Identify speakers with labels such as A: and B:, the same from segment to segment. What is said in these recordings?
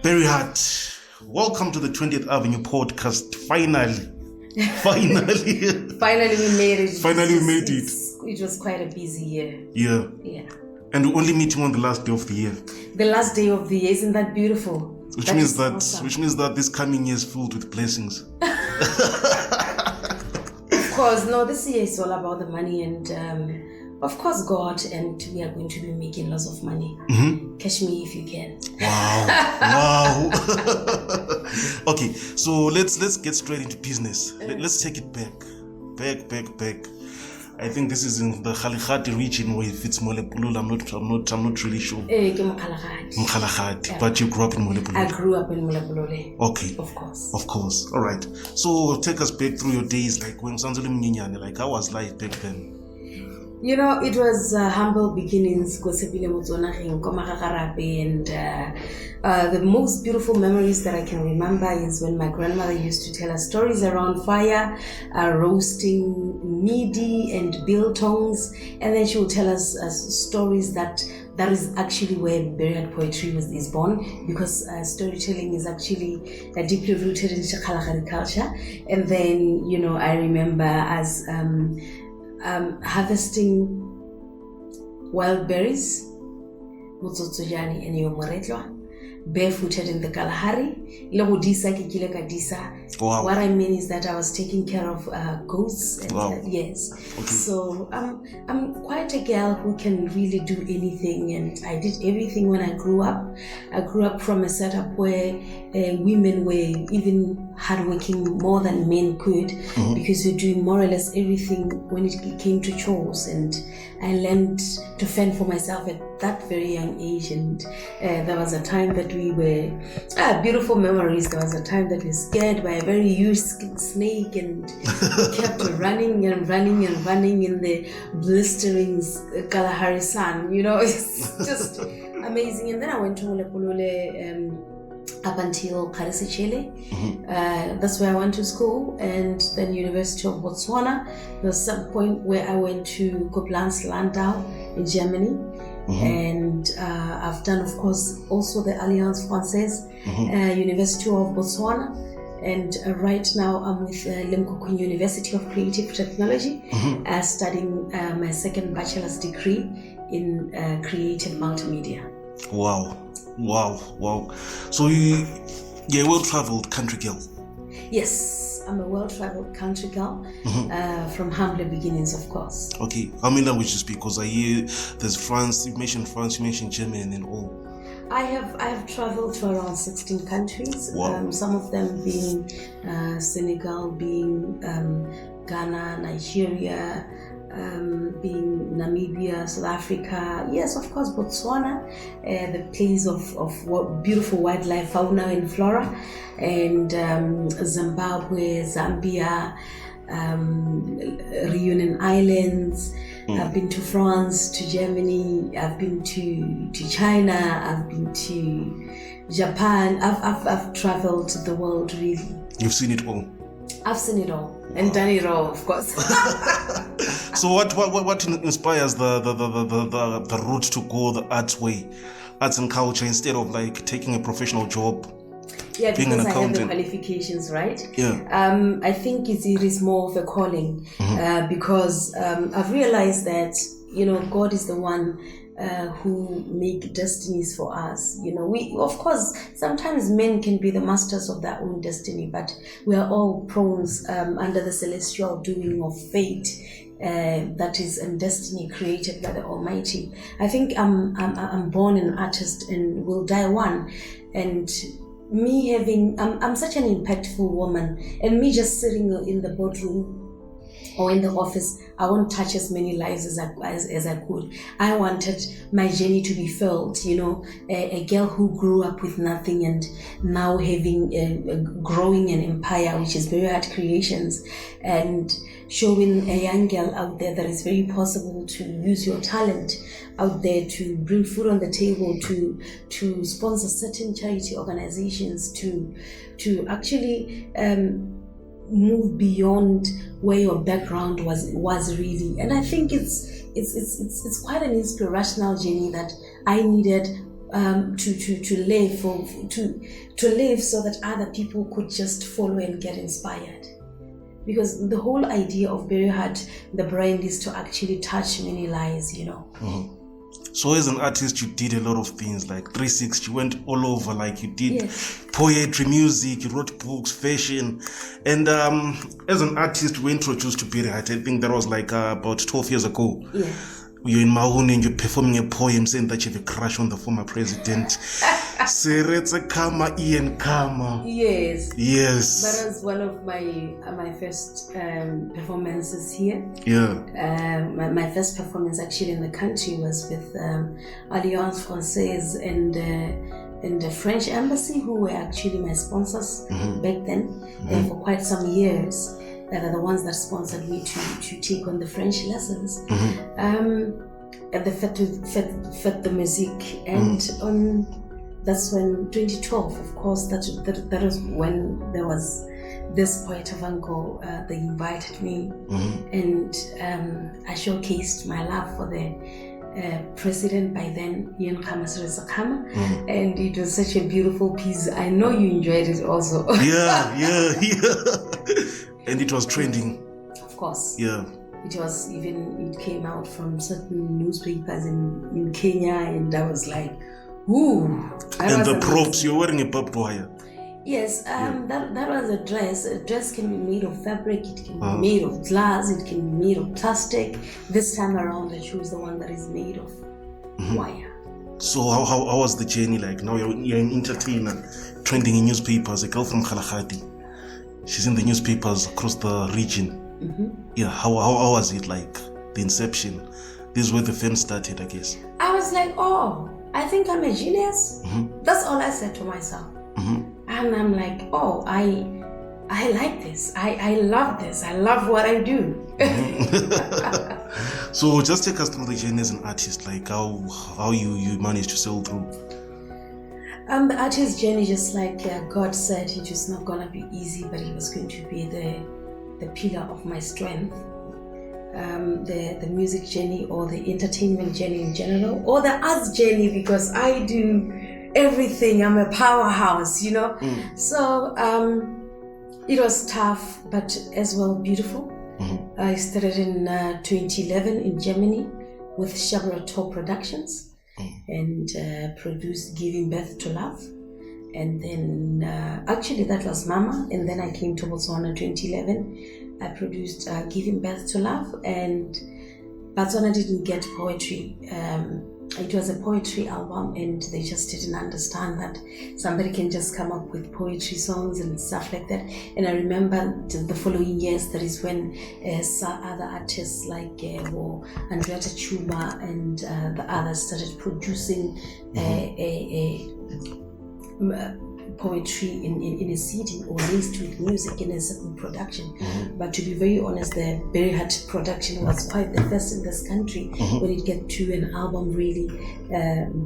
A: Very hard. Welcome to the 20th Avenue podcast. Finally.
B: Finally we made it.
A: Finally we made it.
B: It was quite a busy year.
A: Yeah. And we're only meeting on the last day of the year.
B: The last day of the year, isn't that beautiful?
A: Which means that this coming year is filled with blessings.
B: Of course, no, this year is all about the money and of course God, and we are going to be making lots of money.
A: Mm-hmm.
B: Catch me if you can.
A: Wow. Okay, so let's get straight into business. Let's take it back. I think this is in the Kgalekgate region where if it's Molepulula. I'm not really sure.
B: Mkgalekgate.
A: But you grew up in Molepulula.
B: I grew up in Molepulula.
A: Okay.
B: Of course.
A: All right. So take us back through your days, like when Sanzuli Mnyinyane, like how was life back then?
B: You know, it was humble beginnings, and the most beautiful memories that I can remember is when my grandmother used to tell us stories around fire, roasting meaty and biltongs, and then she would tell us stories that is actually where Burial poetry is born, because storytelling is actually deeply rooted in Kgalekgate culture. And then, you know, I remember as harvesting wild berries, and barefooted in the Kalahari.
A: Wow.
B: What I mean is that I was taking care of goats. And,
A: wow.
B: Yes.
A: Okay.
B: So I'm quite a girl who can really do anything, and I did everything when I grew up. I grew up from a setup where women were even hardworking more than men could, mm-hmm. because you're doing more or less everything when it came to chores, and I learned to fend for myself at that very young age. And there was a time that we were beautiful memories. There was a time that we were scared by a very huge snake, and we kept running in the blistering Kalahari sun. You know, it's just amazing. And then I went to Molepulule up until Karisichele.
A: Mm-hmm.
B: That's where I went to school, and then University of Botswana. There was some point where I went to Koblenz Landau in Germany. Mm-hmm. And I've done, of course, also the Alliance Française, mm-hmm. University of Botswana. And right now I'm with Limpopo University of Creative Technology, mm-hmm. Studying my second bachelor's degree in creative multimedia.
A: Wow. So you're a well-traveled country girl.
B: Yes, I'm a well-traveled country girl, mm-hmm. From humble beginnings, of course.
A: Okay, how many languages? Because I hear there's France, you mentioned German and all.
B: I have traveled to around 16 countries.
A: Wow.
B: Some of them being Senegal, being Ghana, Nigeria, being Namibia, South Africa, yes, of course, Botswana, the place of beautiful wildlife, fauna and flora, and Zimbabwe, Zambia, Reunion Islands. I've been to France, to Germany, I've been to China, I've been to Japan. I've traveled the world, really.
A: You've seen it all?
B: I've seen it all, and done it all, of course.
A: So what inspires the route to go the arts way, arts and culture, instead of like taking a professional job?
B: Yeah,
A: being
B: because
A: an accountant.
B: I have the qualifications, right?
A: Yeah.
B: I think it is more of a calling,
A: mm-hmm.
B: Because I've realized that, you know, God is the one who make destinies for us. You know, we, of course, sometimes men can be the masters of their own destiny, but we are all pawns under the celestial doing of fate. That is a destiny created by the Almighty. I think I'm born an artist and will die one. And me I'm such an impactful woman, and me just sitting in the boardroom or in the office, I won't touch as many lives as I could. I wanted my journey to be felt, you know, a girl who grew up with nothing and now having growing an empire, which is Very Hard Creations, and showing a young girl out there that it's very possible to use your talent out there to bring food on the table, to sponsor certain charity organizations, to actually move beyond where your background was really. And I think it's quite an inspirational journey that I needed to live to live so that other people could just follow and get inspired. Because the whole idea of Very Hard, the brand, is to actually touch many lives,
A: So as an artist, you did a lot of things, like 360, you went all over, like you did
B: Yes.
A: poetry, music, you wrote books, fashion. And as an artist, we were introduced to Very Hard. I think that was like about 12 years ago.
B: Yeah.
A: You're in Mahone and you're performing a poem saying that you have a crush on the former president. Seretse Kama Ian Kama.
B: Yes.
A: Yes.
B: That was one of my first performances here.
A: Yeah.
B: My first performance actually in the country was with Alliance Française and the French embassy, who were actually my sponsors back then. And for quite some years, they are the ones that sponsored me to take on the French lessons. At the Fête de Musique, and that's when 2012, of course, that was when there was this poet of Uncle. They invited me, and I showcased my love for the president by then, Ian Kama, and it was such a beautiful piece. I know you enjoyed it also.
A: Yeah. And it was trending.
B: Of course.
A: Yeah.
B: It came out from certain newspapers in Kenya, and I was like, ooh.
A: And the props, you're wearing a barbed wire.
B: Yes, that was a dress. A dress can be made of fabric, it can be made of glass, it can be made of plastic. This time around, I chose the one that is made of wire.
A: So how was the journey like? Now you're an entertainer, trending in newspapers, a girl from Kgalagadi. She's in the newspapers across the region. Yeah, how was it like, the inception? This is where the fame started, I guess.
B: I was like, oh, I think I'm a genius. That's all I said to myself. And I'm like, oh, I like this. I love this. I love what I do.
A: So just take us through the journey as an artist, like how you managed to sail through.
B: The artist journey, just like God said, it was not gonna be easy, but it was going to be the pillar of my strength. The music journey, or the entertainment journey in general, or the arts journey, because I do everything. I'm a powerhouse, So it was tough, but as well beautiful. I started in 2011 in Germany with Shabrator Productions. And produced Giving Birth to Love, and then actually that was Mama, and then I came to Botswana 2011. I produced Giving Birth to Love, and Botswana didn't get poetry. It was a poetry album, and they just didn't understand that somebody can just come up with poetry songs and stuff like that. And I remember the following years, that is when other artists like Andrea Chuma and the others started producing poetry in a CD, or laced with music in a certain production. But to be very honest, the Very Hard production was quite the first in this country when it get to an album really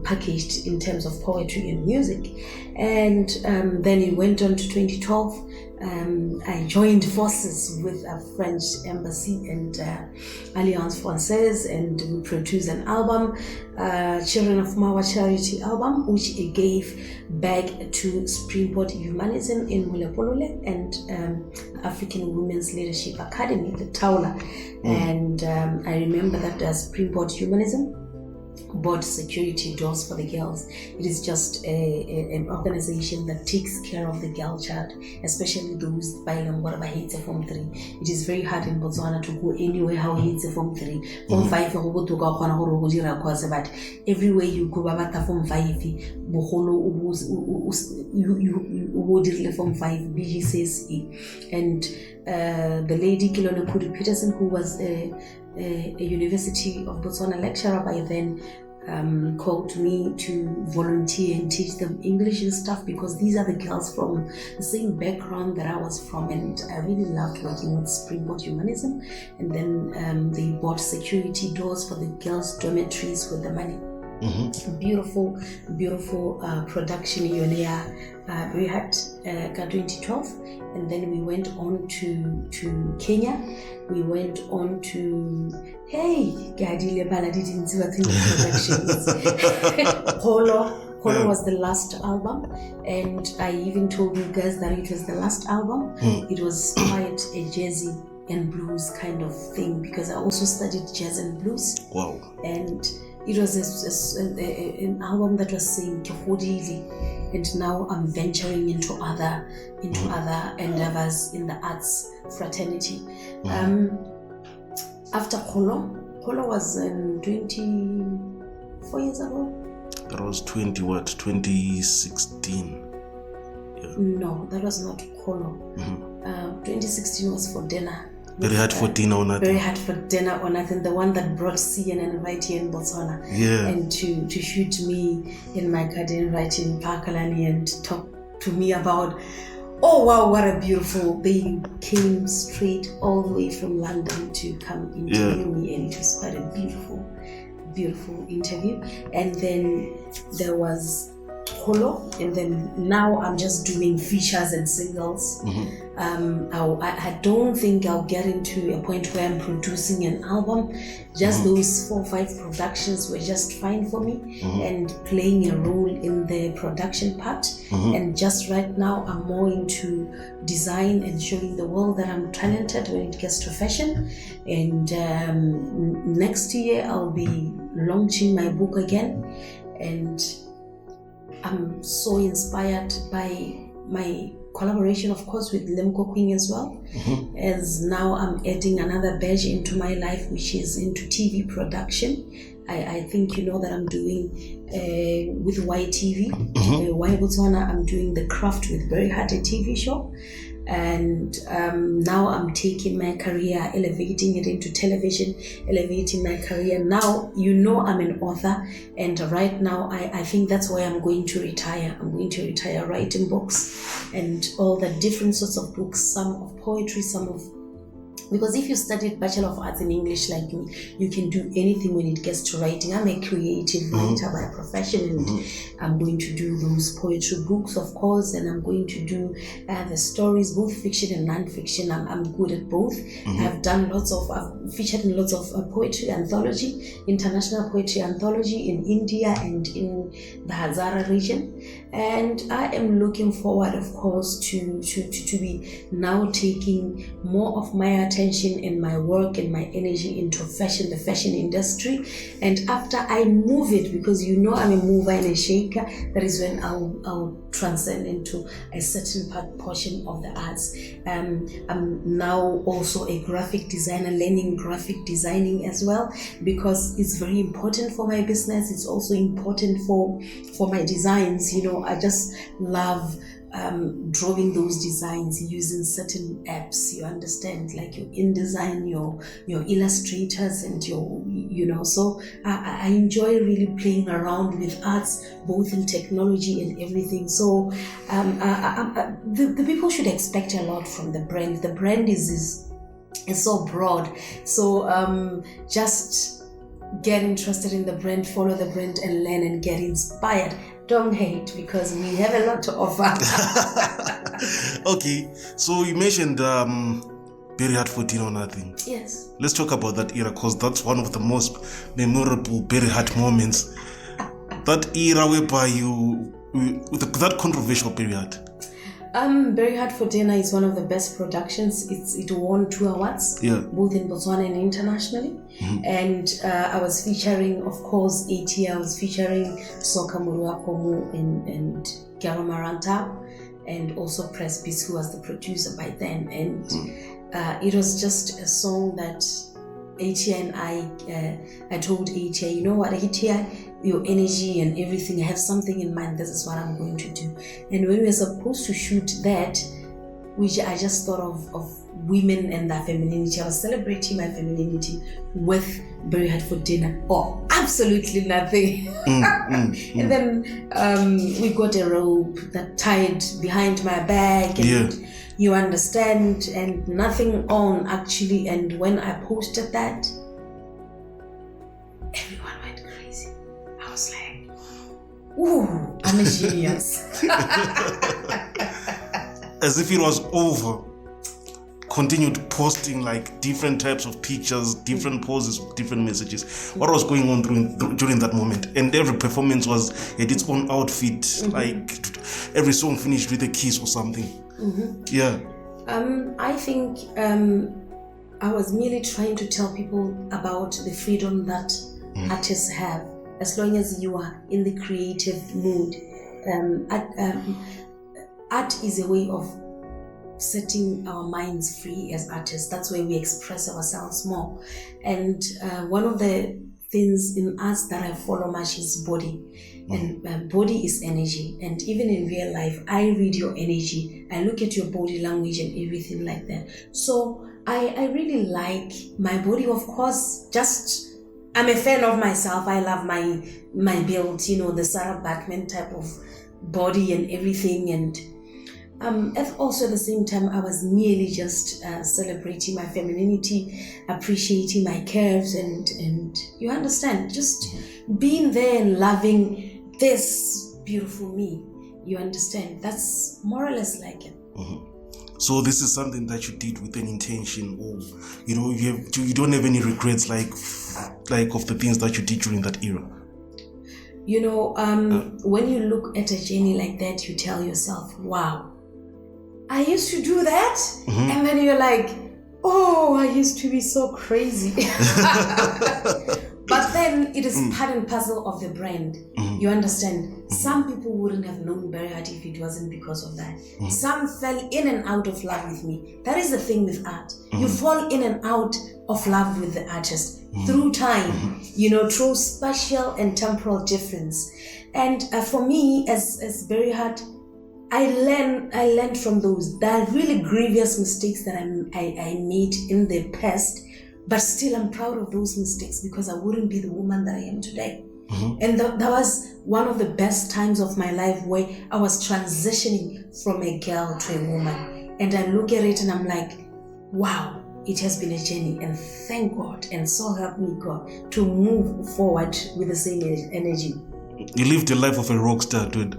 B: packaged in terms of poetry and music. And then it went on to 2012. I joined forces with a French embassy and Alliance Française, and we produced an album, Children of Mawa charity album, which it gave back to Springboard Humanism in Mulepolole and African Women's Leadership Academy, the Taula. And I remember that Springboard Humanism bought security doors for the girls. It is just an organization that takes care of the girl child, especially those bilingual by Hate Form 3. It is very hard in Botswana to go anywhere how Hate Form 3. Form 5 but everywhere you go about Form 5 you Form 5 BGCSE. And the lady Kilone Puri Peterson, who was a University of Botswana lecturer by then, called me to volunteer and teach them English and stuff, because these are the girls from the same background that I was from, and I really loved working with Springboard Humanism. And then they bought security doors for the girls' dormitories with the money. Beautiful production we had 2012, and then we went on to Kenya. We went on to Gadile Baladidinziwa productions, Polo Holo was the last album, and I even told you guys that it was the last album. It was quite a jazzy and blues kind of thing, because I also studied jazz and blues.
A: Wow.
B: And it was an album that was saying Kihodili, and now I'm venturing into other endeavors in the arts fraternity. After Holo was in 24 years ago.
A: That was 2016. Yeah.
B: No, that was not Holo. 2016 was for dinner.
A: Very hard for dinner or nothing.
B: Very hard for dinner or nothing. The one that brought CNN right here in Botswana.
A: Yeah.
B: And to shoot me in my garden right in Pakalani and talk to me about, oh wow, what a beautiful, they came straight all the way from London to come interview me, and it was quite a beautiful interview. And then there was Holo, and then now I'm just doing features and singles. I don't think I'll get into a point where I'm producing an album. Just those 4 or 5 productions were just fine for me, and playing a role in the production part. And just right now I'm more into design and showing the world that I'm talented when it gets to fashion. And next year I'll be launching my book again, and I'm so inspired by my collaboration, of course, with Lemko Queen as well. As now I'm adding another badge into my life, which is into TV production. I think you know that I'm doing with YTV, Y Botswana, I'm doing The Craft with Very Hard, a TV show. And now I'm taking my career, elevating it into television, elevating my career. Now, you know, I'm an author, and right now I think that's why I'm going to retire. I'm going to retire writing books and all the different sorts of books, some of poetry, some of... Because if you studied Bachelor of Arts in English like me, you can do anything when it gets to writing. I'm a creative writer by profession, and I'm going to do those poetry books, of course, and I'm going to do the stories, both fiction and non-fiction. I'm good at both. I've featured in lots of poetry anthology, international poetry anthology in India and in the Hazara region. And I am looking forward, of course, to be now taking more of my attention and my work and my energy into fashion, the fashion industry. And after I move it, because you know I'm a mover and a shaker, that is when I'll transcend into a certain portion of the arts. I'm now also a graphic designer, learning graphic designing as well, because it's very important for my business. It's also important for my designs. You know, I just love drawing those designs using certain apps, you understand, like your InDesign, your illustrators, and so I enjoy really playing around with arts, both in technology and everything. So the people should expect a lot from the brand. The brand is so broad, so just get interested in the brand, follow the brand, and learn and get inspired. Don't hate, because we have a lot to offer.
A: Okay, so you mentioned Very Hard for Dinner or Nothing.
B: Yes.
A: Let's talk about that era, because that's one of the most memorable Very Hard moments. That era whereby that controversial period.
B: Very Hard for Dinner is one of the best productions. It won 2 awards, both in Botswana and internationally. And I was featuring, of course, AT. I was featuring Soka Muruakomu and Garo Maranta, and also Presby's, who was the producer by then. And it was just a song that AT and I told AT, you know what, AT, your energy and everything, I have something in mind, this is what I'm going to do. And when we were supposed to shoot that, which I just thought of women and their femininity, I was celebrating my femininity with Very Hard for Dinner. Oh, absolutely nothing. And then we got a rope that tied behind my back, and you understand, and nothing on actually. And when I posted that, everyone went crazy. I was like, ooh, I'm a genius.
A: As if it was over. continued posting like different types of pictures, different poses, different messages. What was going on during that moment? And every performance had its own outfit. Like every song finished with a kiss or something. Yeah.
B: I think I was merely trying to tell people about the freedom that artists have, as long as you are in the creative mood. Art is a way of setting our minds free as artists. That's where we express ourselves more. And one of the things in arts that I follow much is body. And body is energy. And even in real life, I read your energy. I look at your body language and everything like that. So I really like my body, of course. I'm a fan of myself. I love my build, the Sarah Backman type of body and everything. And also at the same time, I was merely just celebrating my femininity, appreciating my curves, and you understand, just being there and loving this beautiful me. You understand? That's more or less like it.
A: So this is something that you did with an intention, or you don't have any regrets like of the things that you did during that era.
B: When you look at a journey like that, you tell yourself, wow, I used to do that. And then you're like, oh, I used to be so crazy. But then it is part and parcel of the brand. You understand? Some people wouldn't have known Berry Heart if it wasn't because of that. Some fell in and out of love with me. That is the thing with art. You fall in and out of love with the artist through time, through spatial and temporal difference. And for me, as Berry Heart, I learned from those. There are really grievous mistakes that I made in the past, but still I'm proud of those mistakes because I wouldn't be the woman that I am today. And that was one of the best times of my life where I was transitioning from a girl to a woman. And I look at it and I'm like, wow, it has been a journey, and thank God, and so help me God, to move forward with the same energy.
A: You lived the life of a rock star, dude.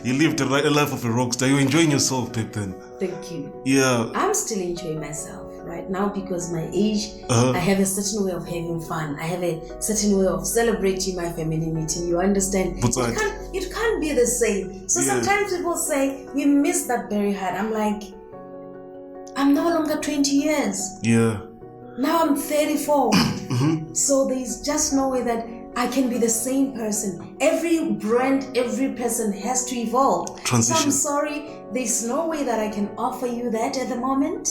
A: You lived a life of a rock star. You're enjoying yourself back then.
B: Thank you.
A: Yeah.
B: I'm still enjoying myself right now because my age, I have a certain way of having fun. I have a certain way of celebrating my femininity. You understand?
A: But
B: it can't be the same. So sometimes people say, we miss that Berry Heart. I'm like, I'm no longer 20 years.
A: Yeah.
B: Now I'm 34. So there's just no way that I can be the same person. Every brand, every person has to evolve.
A: Transition.
B: So I'm sorry, there's no way that I can offer you that at the moment.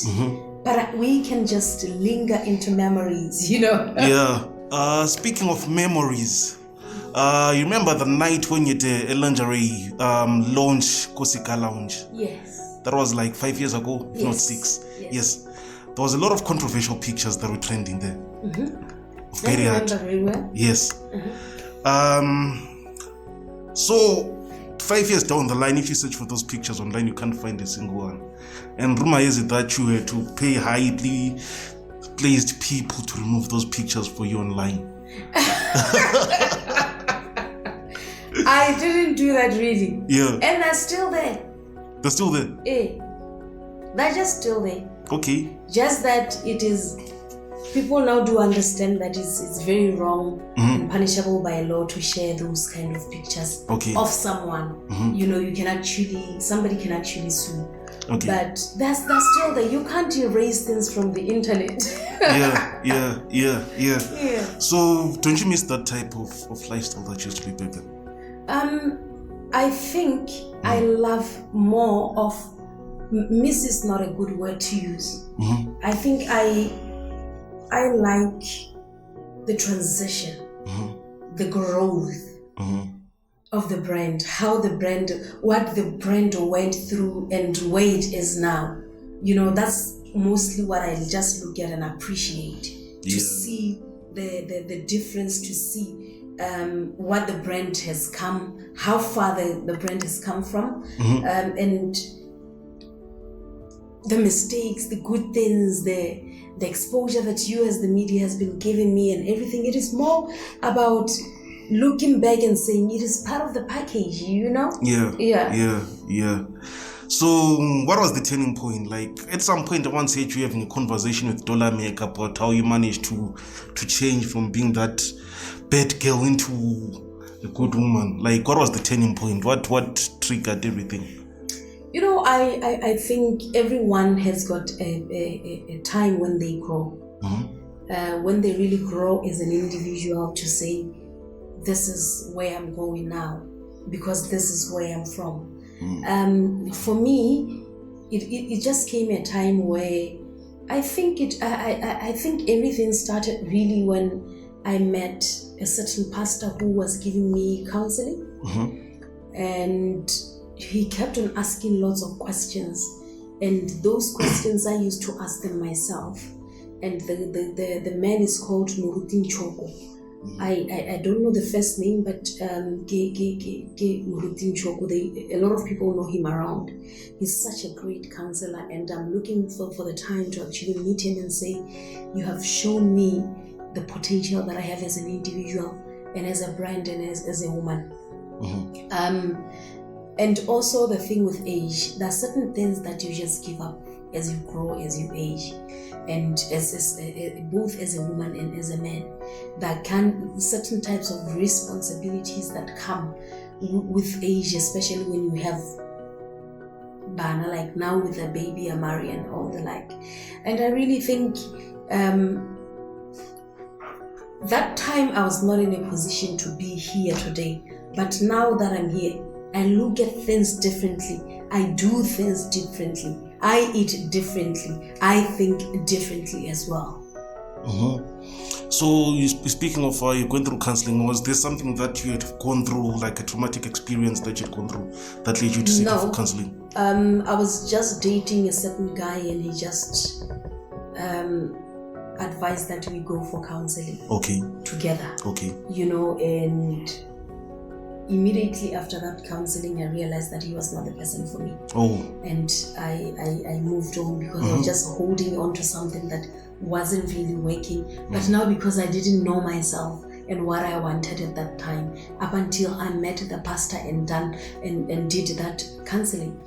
B: But we can just linger into memories,
A: Yeah. Speaking of memories, you remember the night when you did a lingerie launch, Kosika Lounge?
B: Yes.
A: That was like 5 years ago, if not 6. Yes. There was a lot of controversial pictures that were trending there.
B: I remember very well.
A: Yes. So 5 years down the line, if you search for those pictures online, you can't find a single one. And rumor is it that you had to pay highly placed people to remove those pictures for you online.
B: I didn't do that really.
A: Yeah.
B: And they're still there.
A: They're still there?
B: They're just still there.
A: Okay.
B: Just that it is, people now do understand that it's very wrong and punishable by law to share those kind of pictures of someone. You can actually, somebody can actually sue.
A: Okay.
B: But that's still there. You can't erase things from the internet.
A: Yeah. So don't you miss that type of lifestyle that used to be back then?
B: I think I love more of, miss is not a good word to use. I think I like the transition, the growth of the brand, what the brand went through and where it is now. That's mostly what I just look at and appreciate, to see the difference, to see what the brand has come, how far the brand has come from, and the mistakes, the good things, the exposure that you as the media has been giving me and everything. It is more about looking back and saying it is part of the package,
A: Yeah. So, what was the turning point? Like, at some point, I once heard you having a conversation with Dollar Maker about how you managed to change from being that bad girl into a good woman. Like, what was the turning point? What triggered everything?
B: You know, I think everyone has got a time when they grow. When they really grow as an individual to say, this is where I'm going now, because this is where I'm from. For me, it just came a time where I think I think everything started really when I met a certain pastor who was giving me counseling, and he kept on asking lots of questions, and those questions I used to ask them myself. And the man is called Nude. I don't know the first name, but a lot of people know him around. He's such a great counselor, and I'm looking for the time to actually meet him and say, you have shown me the potential that I have as an individual and as a brand and as a woman. And also the thing with age, there are certain things that you just give up as you grow, as you age. And as both as a woman and as a man, there can certain types of responsibilities that come with age, especially when you have Bana, like now with a baby, a marry and all the like. And I really think that time I was not in a position to be here today. But now that I'm here, I look at things differently. I do things differently. I eat differently. I think differently as well.
A: So, speaking of you going through counseling, was there something that you had gone through, like a traumatic experience that you'd gone through, that led you to seek for counseling?
B: I was just dating a certain guy, and he just advised that we go for counseling. Together. You know, and immediately after that counseling, I realized that he was not the person for me. And I moved on because I was just holding on to something that wasn't really working. But now, because I didn't know myself and what I wanted at that time, up until I met the pastor and did that counseling,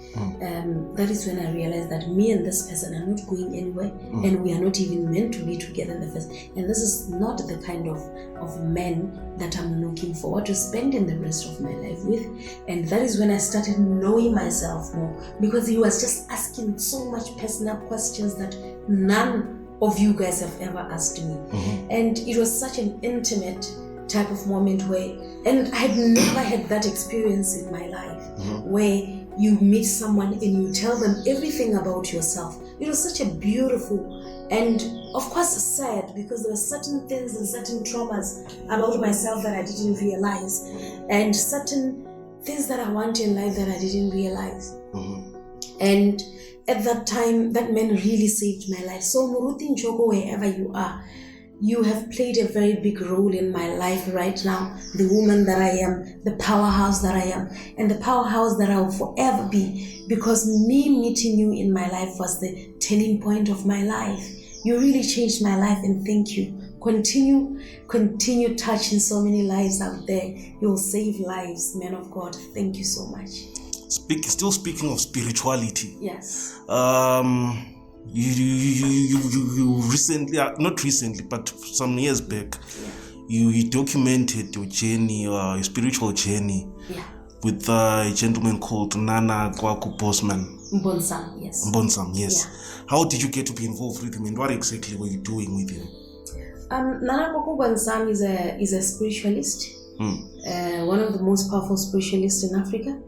B: that is when I realized that me and this person are not going anywhere, and we are not even meant to be together in the first. And this is not the kind of men that I'm looking forward to spending the rest of my life with. And that is when I started knowing myself more, because he was just asking so much personal questions that none of you guys have ever asked me. And it was such an intimate type of moment where, and I had never had that experience in my life, where you meet someone and you tell them everything about yourself. It was such a beautiful and of course sad, because there were certain things and certain traumas about myself that I didn't realize, and certain things that I want in life that I didn't realize. And at that time, that man really saved my life. So Muruti Njoko, wherever you are, you have played a very big role in my life right now. The woman that I am, the powerhouse that I am, and the powerhouse that I will forever be, because me meeting you in my life was the turning point of my life. You really changed my life, and thank you. Continue touching so many lives out there. You will save lives, man of God. Thank you so much.
A: Still speaking of spirituality.
B: Yes.
A: You recently, not recently, but some years back, you documented your journey, your spiritual journey, with a gentleman called Nana Kwaku
B: Bonsam, yes.
A: Bonsam, yes. How did you get to be involved with him, and what exactly were you doing with him?
B: Nana Kwaku Bonsam is a spiritualist. One of the most powerful spiritualists in Africa,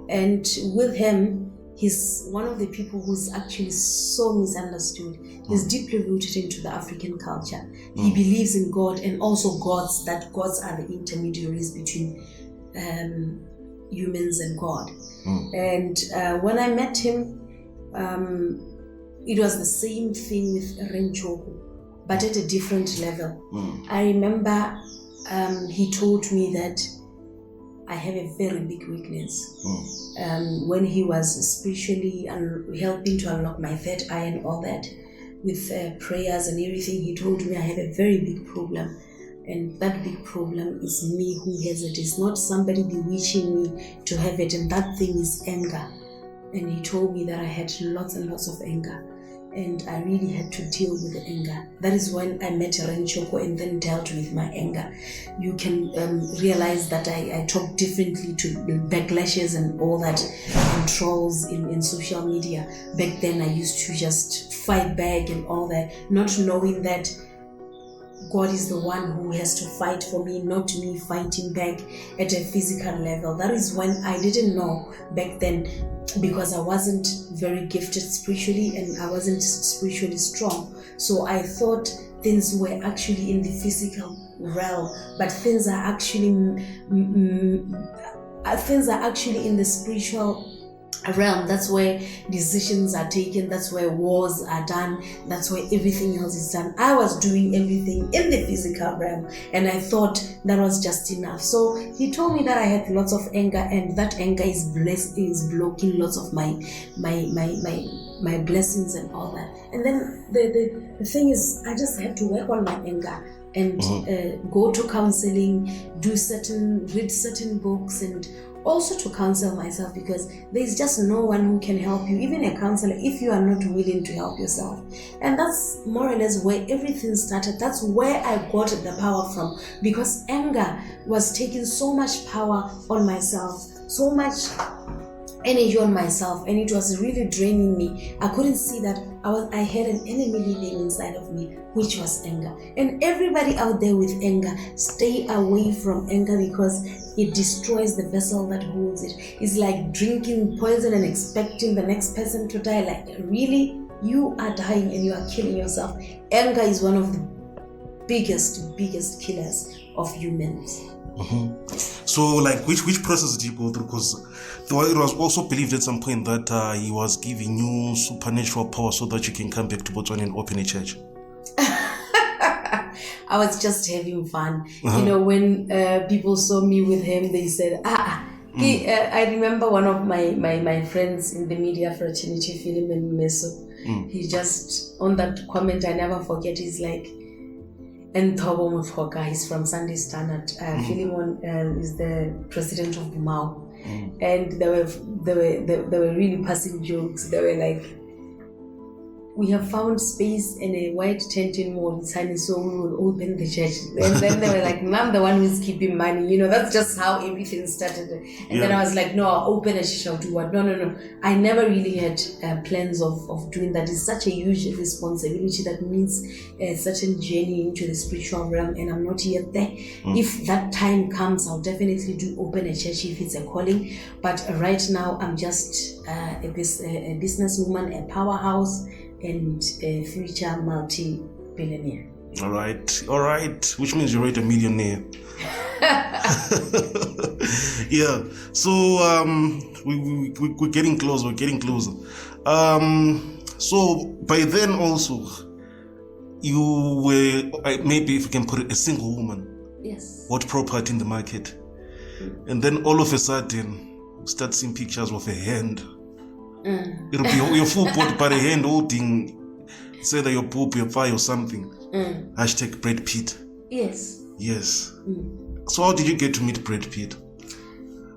B: and with him, he's one of the people who's actually so misunderstood. He's deeply rooted into the African culture. He believes in God, and also gods are the intermediaries between humans and God. And when I met him, it was the same thing with Renchoku, but at a different level. I remember he told me that I have a very big weakness. When he was spiritually helping to unlock my third eye and all that, with prayers and everything, he told me I have a very big problem. And that big problem is me who has it. It's not somebody bewitching me to have it. And that thing is anger. and he told me that I had lots and lots of anger, and I really had to deal with the anger. That is when I met Renchoko and then dealt with my anger. You can realize that I talk differently to backlashes and all that, and trolls in social media. Back then I used to just fight back and all that, not knowing that God is the one who has to fight for me, not me fighting back at a physical level. That is when I didn't know back then, because I wasn't very gifted spiritually and I wasn't spiritually strong. So I thought things were actually in the physical realm, but things are actually in the spiritual realm. That's where decisions are taken, that's where wars are done, that's where everything else is done. I was doing everything in the physical realm and I thought that was just enough. So he told me that I had lots of anger, and that anger is blocking lots of my blessings and all that. And then the thing is, I just had to work on my anger and go to counseling, read certain books, and also to counsel myself, because there's just no one who can help you, even a counselor, if you are not willing to help yourself. And that's more or less where everything started. That's where I got the power from, because anger was taking so much power on myself, so much energy on myself, and it was really draining me. I couldn't see that I had an enemy living inside of me, which was anger. And everybody out there with anger, stay away from anger, because it destroys the vessel that holds it. It's like drinking poison and expecting the next person to die. Like, really, you are dying and you are killing yourself. Anger is one of the biggest killers of humans.
A: So, like, which process did you go through? Because it was also believed at some point that he was giving you supernatural power so that you can come back to Botswana and open a church.
B: I was just having fun. You know, when people saw me with him, they said, I remember one of my friends in the media fraternity, Philemon Meso. He just, on that comment, I never forget, he's like, and Thobo Muthoka, he's from Sunday Standard. Philemon is the president of Bumau. And they were really passing jokes. They were like, we have found space in a white tent in Montani, so we will open the church. And then they were like, I'm the one who's keeping money. You know, that's just how everything started. And then I was like, no, I'll open a church, I'll do what? No. I never really had plans of doing that. It's such a huge responsibility. That means a certain journey into the spiritual realm, and I'm not yet there. If that time comes, I'll definitely do open a church if it's a calling. But right now, I'm just a businesswoman, a powerhouse, and a future multi-billionaire.
A: All right. Which means you're already a millionaire. Yeah. So we're getting close. So by then also, you were, maybe if you can put it, a single woman.
B: Yes.
A: What property in the market, and then all of a sudden, start seeing pictures of a hand. It'll be your full body, but a hand holding, say that your poop, your thigh or something. Hashtag Brad Pitt.
B: Yes.
A: So how did you get to meet Brad Pitt?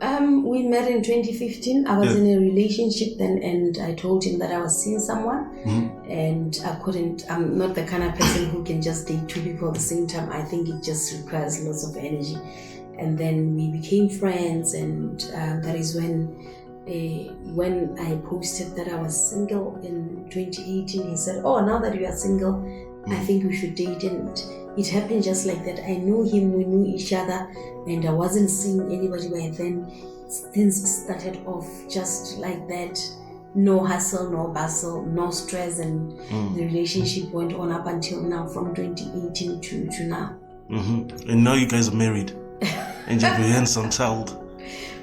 B: We met in 2015. I was in a relationship then, and I told him that I was seeing someone, and I'm not the kind of person who can just date two people at the same time. I think it just requires lots of energy. And then we became friends, and that is when I posted that I was single in 2018, he said, oh, now that you are single, I think we should date. And it happened just like that. I knew him, we knew each other, and I wasn't seeing anybody by then. Things started off just like that. No hustle, no bustle, no stress, and the relationship went on up until now, from 2018 to now.
A: And now you guys are married and you have a handsome child.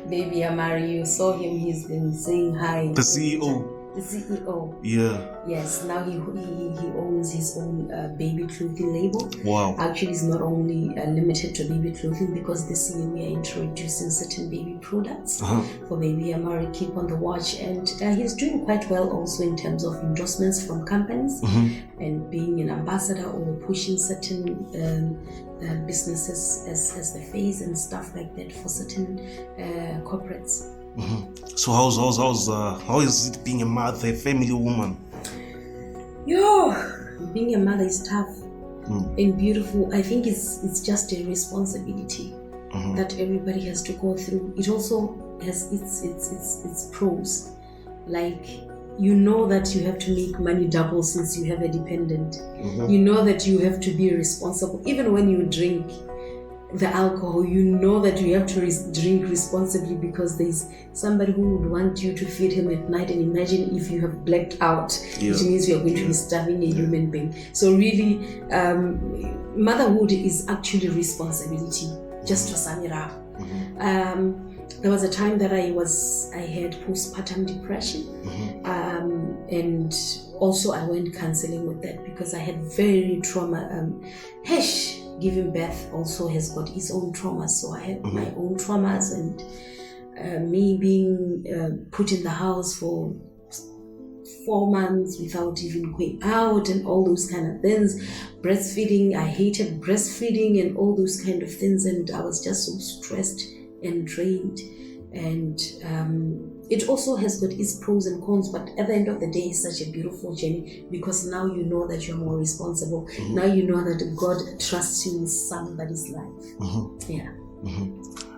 B: Baby, I marry you. Saw him, he's been saying hi.
A: The CEO.
B: The CEO.
A: Yeah.
B: Yes, now he owns his own baby clothing label.
A: Wow.
B: Actually, it's not only limited to baby clothing, because this year we are introducing certain baby products for baby Amari. Keep on the watch. And he's doing quite well also in terms of endorsements from companies and being an ambassador or pushing certain businesses as the face and stuff like that for certain corporates.
A: So how is it being a mother, a family woman?
B: Being a mother is tough and beautiful. I think it's just a responsibility that everybody has to go through. It also has its pros. Like, you know that you have to make money double since you have a dependent. You know that you have to be responsible. Even when you drink the alcohol, you know that you have to drink responsibly because there's somebody who would want you to feed him at night. And imagine if you have blacked out, which means you are going to be starving a human being. So really, motherhood is actually responsibility, just to sum it up. There was a time that I had postpartum depression, and also I went counseling with that because I had very trauma. Giving birth also has got its own traumas, so I had my own traumas, and me being put in the house for 4 months without even going out and all those kind of things. Breastfeeding, I hated breastfeeding and all those kind of things, and I was just so stressed and drained. And it also has got its pros and cons, but at the end of the day, it's such a beautiful journey because now you know that you're more responsible. Now you know that God trusts you in somebody's life.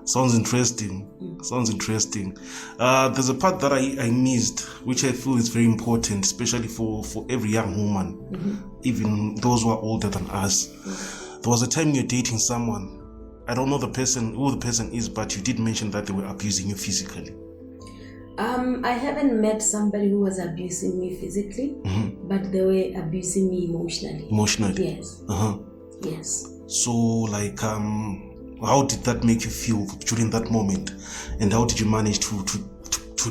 A: Sounds interesting. There's a part that I missed, which I feel is very important, especially for every young woman, even those who are older than us. There was a time you're dating someone. I don't know who the person is, but you did mention that they were abusing you physically.
B: I haven't met somebody who was abusing me physically, but they were abusing me emotionally.
A: Emotionally?
B: Yes. Yes.
A: So, like, how did that make you feel during that moment? And how did you manage to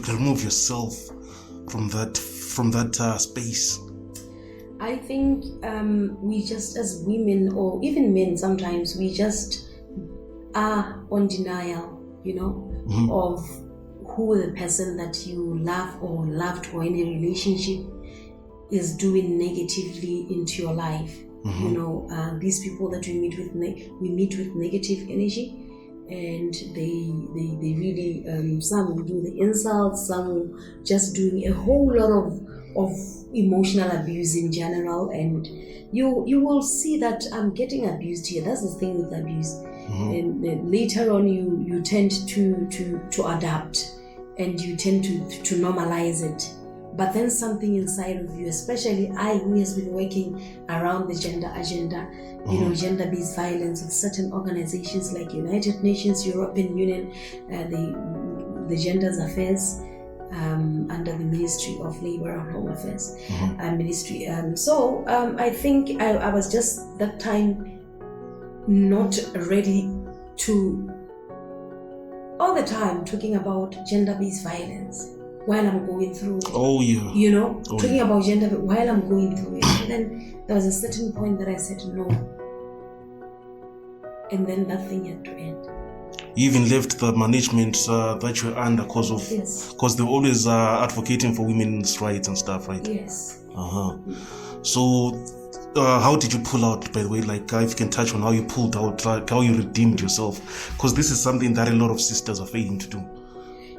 A: remove yourself from that space?
B: I think we just, as women or even men sometimes, we just are on denial, of who the person that you love or loved or in a relationship is doing negatively into your life. These people that we meet with negative energy, and they really some will do the insults, some will just doing a whole lot of emotional abuse in general, and you will see that I'm getting abused here. That's the thing with abuse. And then later on you tend to adapt, and you tend to normalize it. But then something inside of you, especially I, who has been working around the gender agenda, gender-based violence with certain organizations like United Nations, European Union, the Gender Affairs, under the Ministry of Labor and Home Affairs Ministry. So I think I was just that time not ready to all the time talking about gender-based violence while I'm going through talking about gender while I'm going through it. And then there was a certain point that I said no, and then that thing had to end.
A: You even left the management that you're under because they're always advocating for women's rights and stuff, right?
B: Yes.
A: So how did you pull out, by the way? Like, if you can touch on how you pulled out, like how you redeemed yourself, because this is something that a lot of sisters are failing to do.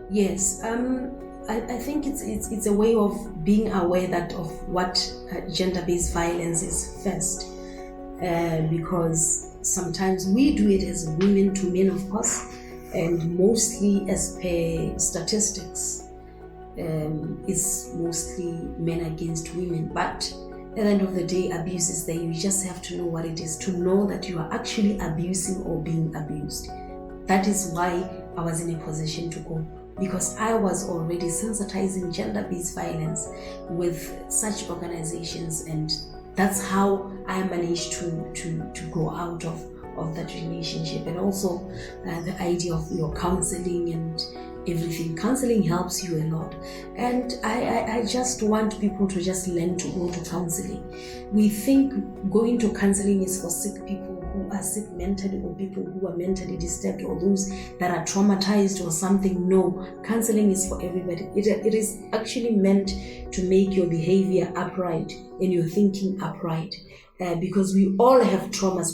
A: Yes.
B: I think it's a way of being aware of what gender-based violence is first, because sometimes we do it as women to men, of course, and mostly as per statistics, it's mostly men against women. But at the end of the day, abuse is there. You just have to know what it is, to know that you are actually abusing or being abused. That is why I was in a position to go, because I was already sensitizing gender-based violence with such organizations, and that's how I managed to go out of that relationship. And also the idea of counseling and everything. Counseling helps you a lot, and I just want people to just learn to go to counseling. We think going to counseling is for sick people who are sick mentally, or people who are mentally disturbed, or those that are traumatized or something. No, counseling is for everybody. It is actually meant to make your behavior upright and your thinking upright, because we all have traumas.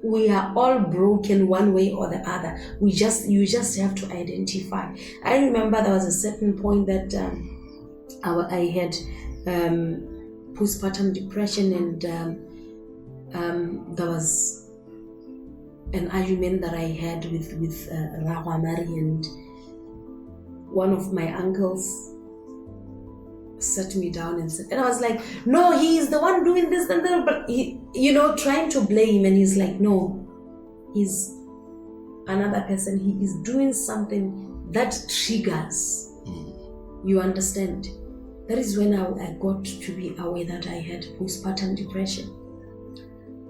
B: we are all broken one way or the other. You just have to identify. I remember there was a certain point that I had postpartum depression, and there was an argument that I had with Rahwa Mari, and one of my uncles sat me down and said, and I was like, no, he is the one doing this and that, but he, trying to blame, and he's like, no, he's another person. He is doing something that triggers. You understand? That is when I got to be aware that I had postpartum depression,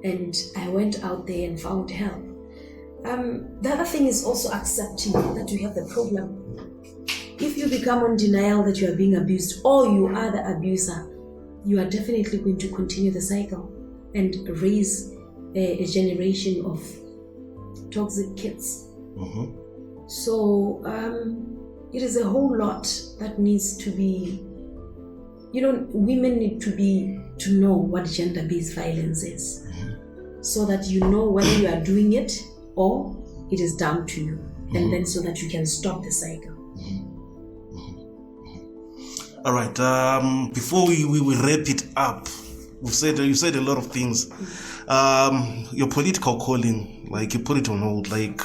B: and I went out there and found help. The other thing is also accepting that you have the problem. If you become in denial that you are being abused or you are the abuser, you are definitely going to continue the cycle and raise a generation of toxic kids. So it is a whole lot that needs to be, women need to know what gender-based violence is, so that you know whether you are doing it or it is down to you, and then so that you can stop the cycle.
A: All right. Before we wrap it up, you said a lot of things. Your political calling, like you put it on hold, like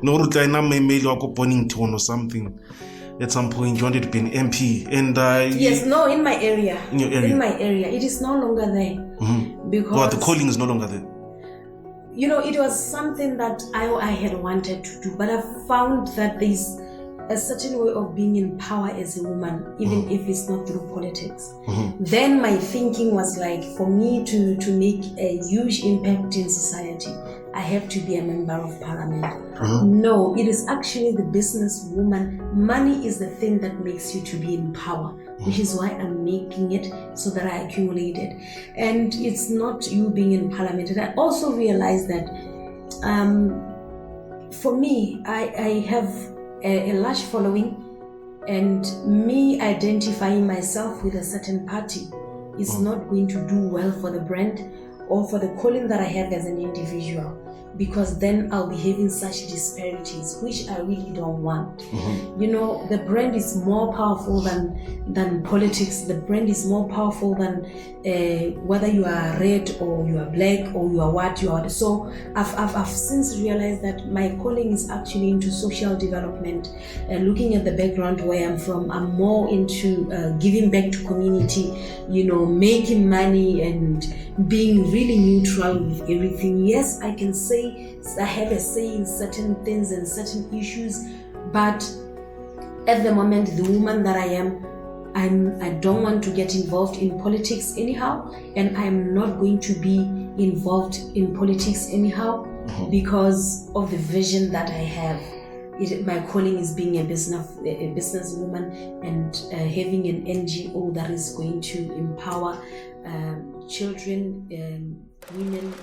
A: no tone or something. At some point, you wanted to be an MP, and
B: in my area. In your area. In my area, it is no longer there because
A: the calling is no longer there.
B: It was something that I had wanted to do, but I found that there's a certain way of being in power as a woman, even if it's not through politics. Then my thinking was like, for me to make a huge impact in society, I have to be a member of parliament. No, it is actually the business woman. Money is the thing that makes you to be in power, which is why I'm making it so that I accumulate it. And it's not you being in parliament. And I also realized that for me, I have a large following, and me identifying myself with a certain party is not going to do well for the brand or for the calling that I have as an individual, because then I'll be having such disparities, which I really don't want. The brand is more powerful than politics. The brand is more powerful than whether you are red or you are black or you are what you are. So I've since realized that my calling is actually into social development. Looking at the background where I'm from, I'm more into giving back to community, making money and being really neutral with everything. Yes, I can say I have a say in certain things and certain issues, but at the moment, the woman that I am, I don't want to get involved in politics anyhow, and I'm not going to be involved in politics anyhow because of the vision that I have. My calling is being a businesswoman and having an NGO that is going to empower children, women.